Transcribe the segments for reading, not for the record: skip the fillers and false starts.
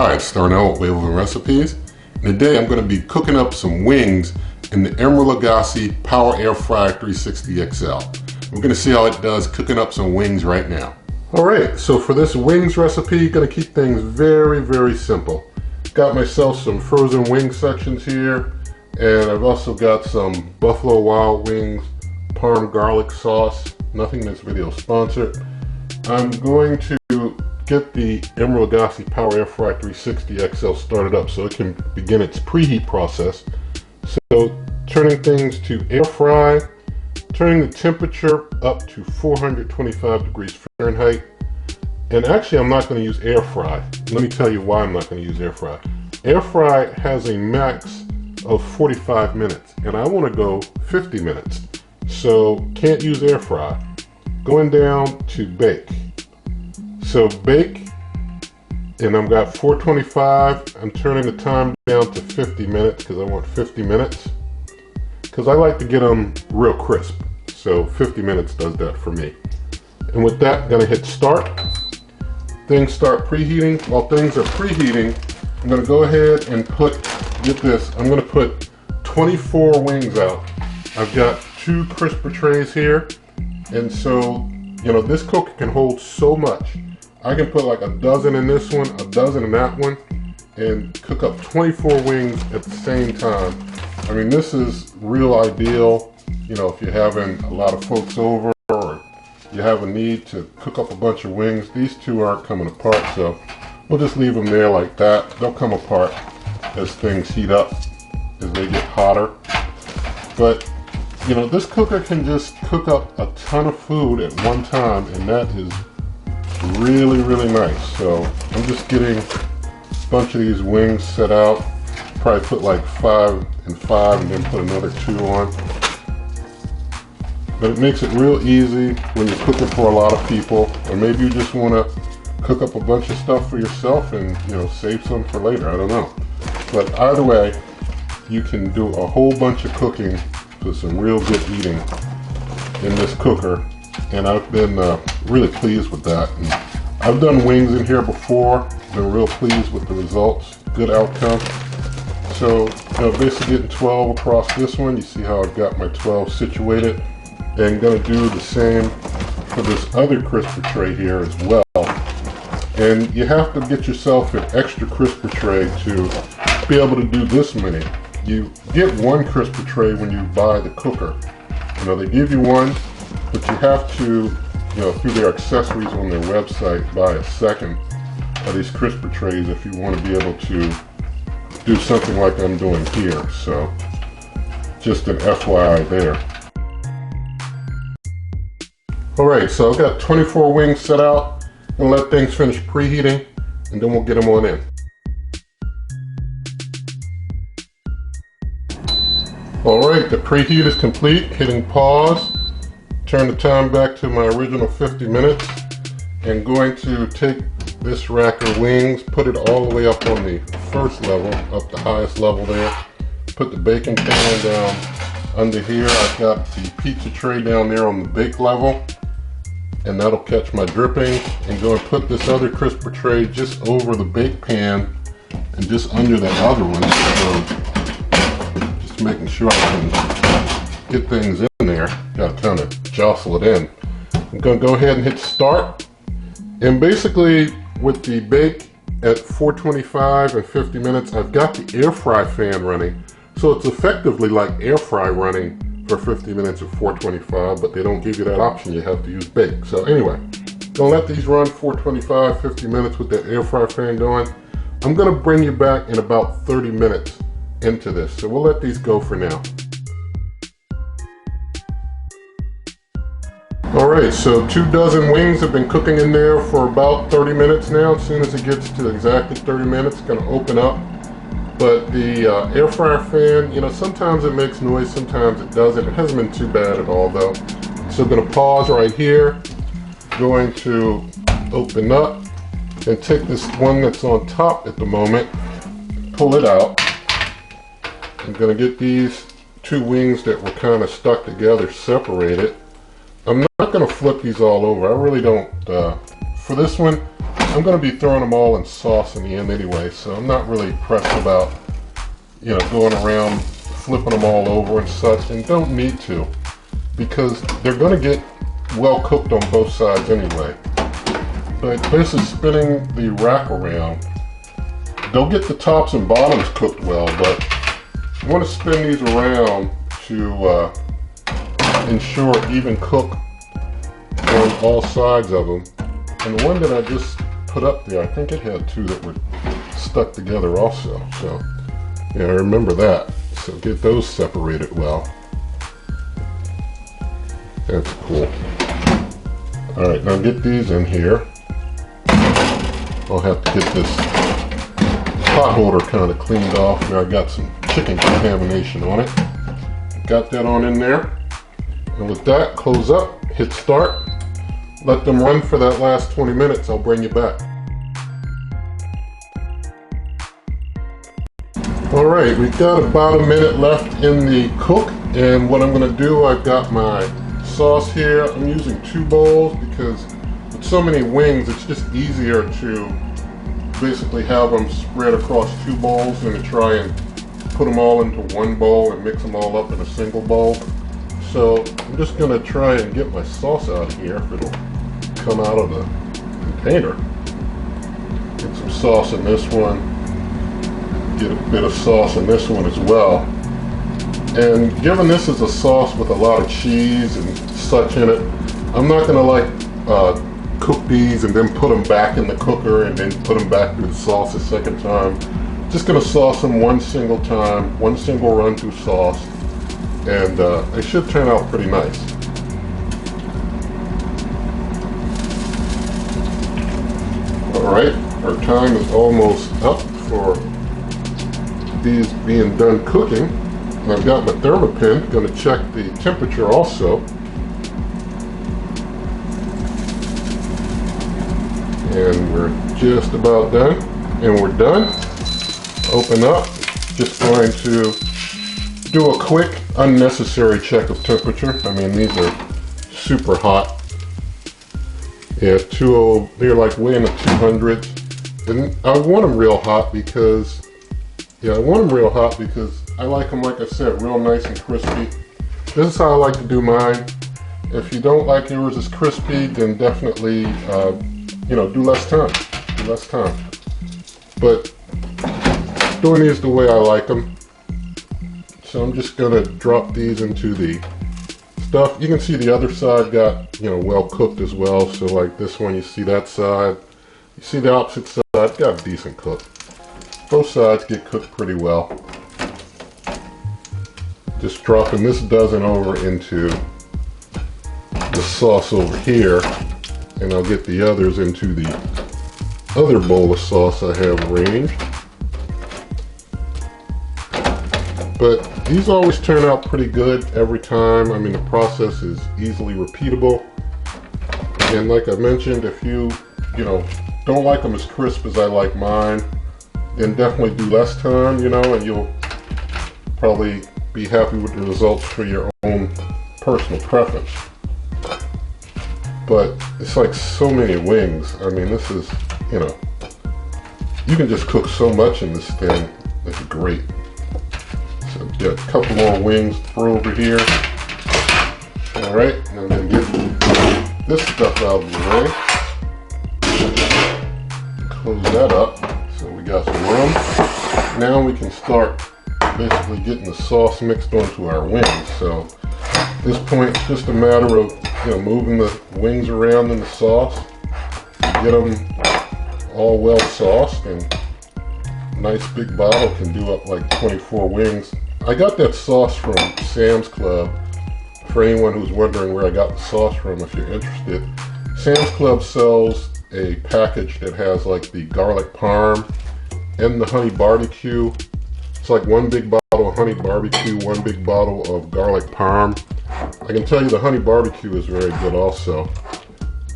Hi, it's Darnell with Wave Oven Recipes. And today I'm going to be cooking up some wings in the Emeril Lagasse Power Air Fryer 360 XL. We're going to see how it does cooking up some wings right now. Alright, so for this wings recipe, going to keep things very simple. Got myself some frozen wing sections here, and I've also got some Buffalo Wild Wings Parm garlic sauce. Nothing in this video sponsored. I'm going to get the Emeril Lagasse Power Air Fryer 360 XL started up so it can begin its preheat process. So turning things to air fry, turning the temperature up to 425 degrees Fahrenheit. And actually I'm not going to use air fry. Let me tell you why I'm not going to use air fry. Air fry has a max of 45 minutes and I want to go 50 minutes. So can't use air fry. Going down to bake. So bake, and I've got 425. I'm turning the time down to 50 minutes because I want 50 minutes. Because I like to get them real crisp. So 50 minutes does that for me. And with that, I'm gonna hit start. Things start preheating. While things are preheating, I'm gonna go ahead and get this, I'm gonna put 24 wings out. I've got 2 crisper trays here. And so, you know, this cooker can hold so much. I can put like a dozen in this one, a dozen in that one, and cook up 24 wings at the same time. I mean, this is real ideal, you know, if you're having a lot of folks over or you have a need to cook up a bunch of wings. These two aren't coming apart, so we'll just leave them there like that. They'll come apart as things heat up, as they get hotter. But you know, this cooker can just cook up a ton of food at one time, and that is really nice. So I'm just getting a bunch of these wings set out. Probably put like 5 and 5 and then put another 2 on. But it makes it real easy when you're cooking for a lot of people, or maybe you just want to cook up a bunch of stuff for yourself and, you know, save some for later. I don't know. But either way, you can do a whole bunch of cooking for some real good eating in this cooker, and I've been really pleased with that. And I've done wings in here before, been real pleased with the results, good outcome. So, you know, basically getting 12 across this one. You see how I've got my 12 situated, and gonna do the same for this other crisper tray here as well. And you have to get yourself an extra crisper tray to be able to do this many. You get one crisper tray when you buy the cooker. You know, they give you one, but you have to, you know, through their accessories on their website, buy a second of these crisper trays if you want to be able to do something like I'm doing here. So, just an FYI there. Alright, so I've got 24 wings set out. I'm gonna let things finish preheating, and then we'll get them on in. Alright, the preheat is complete. Hitting pause. Turn the time back to my original 50 minutes. And going to take this rack of wings, put it all the way up on the first level, up the highest level there. Put the baking pan down under here. I've got the pizza tray down there on the bake level. And that'll catch my dripping. And go and put this other crisper tray just over the bake pan and just under that other one. So, making sure I can get things in there. Got to kind of jostle it in. I'm going to go ahead and hit start. And basically with the bake at 425 and 50 minutes, I've got the air fry fan running. So it's effectively like air fry running for 50 minutes at 425, but they don't give you that option. You have to use bake. So anyway, gonna let these run 425, 50 minutes with that air fry fan going. I'm going to bring you back in about 30 minutes into this, so we'll let these go for now. Alright, so 2 dozen wings have been cooking in there for about 30 minutes now. As soon as it gets to exactly 30 minutes, it's going to open up. But the air fryer fan, you know, sometimes it makes noise, sometimes it doesn't. It hasn't been too bad at all though. So I'm going to pause right here. Going to open up and take this one that's on top at the moment, pull it out. I'm going to get these 2 wings that were kind of stuck together separated. I'm not going to flip these all over. I really don't. For this one, I'm going to be throwing them all in sauce in the end anyway, so I'm not really pressed about, you know, going around flipping them all over and such, and don't need to, because they're going to get well cooked on both sides anyway. But basically spinning the rack around, they'll get the tops and bottoms cooked well, but you want to spin these around to ensure even cook on all sides of them. And the one that I just put up there, I think it had two that were stuck together also. So yeah, I remember that. So get those separated well. That's cool. All right, now get these in here. I'll have to get this pot holder kind of cleaned off. Now I got some chicken contamination on it. Got that on in there. And with that, close up, hit start. Let them run for that last 20 minutes. I'll bring you back. All right, we've got about a minute left in the cook. And what I'm gonna do, I've got my sauce here. I'm using 2 bowls because with so many wings, it's just easier to basically have them spread across 2 bowls than to try and put them all into 1 bowl and mix them all up in a single bowl. So I'm just gonna try and get my sauce out of here if it'll come out of the container. Get some sauce in this one. Get a bit of sauce in this one as well. And given this is a sauce with a lot of cheese and such in it, I'm not gonna cook these and then put them back in the cooker and then put them back through the sauce a second time. Just gonna sauce them one single time, one single run through sauce, and they should turn out pretty nice. All right, our time is almost up for these being done cooking. And I've got my thermopin, gonna check the temperature also. And we're just about done. And we're done. Open up. Just going to do a quick, unnecessary check of temperature. I mean, these are super hot. Yeah, they're like way in the 200s. And I want them real hot because, I like them, like I said, real nice and crispy. This is how I like to do mine. If you don't like yours as crispy, then definitely, do less time. But doing these the way I like them. So I'm just gonna drop these into the stuff. You can see the other side got, well cooked as well. So like this one, you see that side. You see the opposite side, got a decent cook. Both sides get cooked pretty well. Just dropping this dozen over into the sauce over here, and I'll get the others into the other bowl of sauce I have arranged. But these always turn out pretty good every time. I mean, the process is easily repeatable. And like I mentioned, if you don't like them as crisp as I like mine, then definitely do less time, and you'll probably be happy with the results for your own personal preference. But it's like so many wings. I mean, this is, you can just cook so much in this thing. It's great. So get a couple more wings to throw over here. All right, and then get this stuff out of the way. Close that up. So we got some room. Now we can start basically getting the sauce mixed onto our wings. So at this point, it's just a matter of moving the wings around in the sauce, get them all well sauced, and a nice big bottle can do up like 24 wings. I got that sauce from Sam's Club. For anyone who's wondering where I got the sauce from, if you're interested, Sam's Club sells a package that has like the garlic parm and the honey barbecue. It's like one big bottle of honey barbecue, one big bottle of garlic parm. I can tell you the honey barbecue is very good also.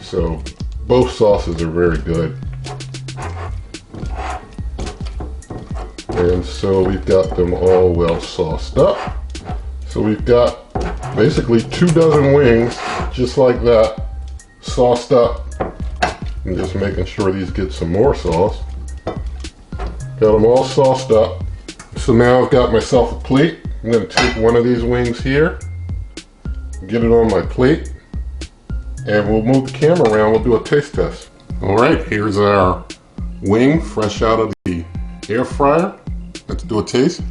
So both sauces are very good. And so we've got them all well sauced up. So we've got basically 2 dozen wings, just like that, sauced up. I'm just making sure these get some more sauce. Got them all sauced up. So now I've got myself a plate. I'm going to take one of these wings here, get it on my plate, and we'll move the camera around. We'll do a taste test. All right, here's our wing fresh out of the air fryer. Let's do a taste.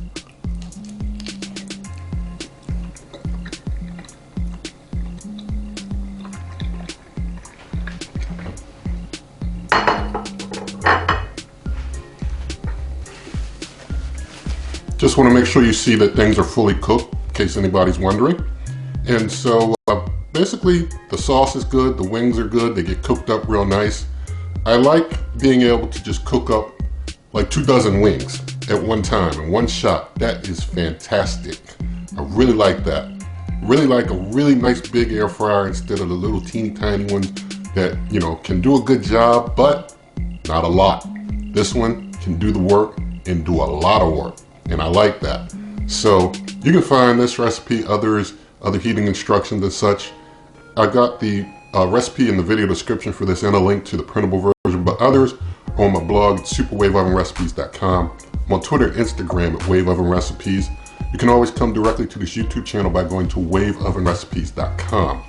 Just want to make sure you see that things are fully cooked, in case anybody's wondering. And so basically the sauce is good, the wings are good, they get cooked up real nice. I like being able to just cook up like 24 wings at one time in one shot. That is fantastic. I really like that. Really like a really nice big air fryer instead of the little teeny tiny ones that, you know, can do a good job, but not a lot. This one can do the work and do a lot of work. And I like that. So you can find this recipe, other heating instructions and such. I got the recipe in the video description for this and a link to the printable version, but others are on my blog, superwaveovenrecipes.com. I'm on Twitter and Instagram at waveovenrecipes. You can always come directly to this YouTube channel by going to waveovenrecipes.com.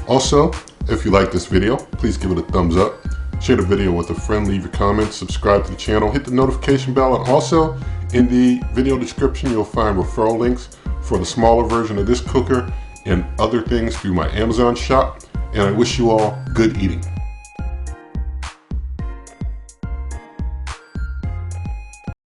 Also, if you like this video, please give it a thumbs up. Share the video with a friend, leave your comments, subscribe to the channel, hit the notification bell, and also in the video description you'll find referral links for the smaller version of this cooker and other things through my Amazon shop. And I wish you all good eating.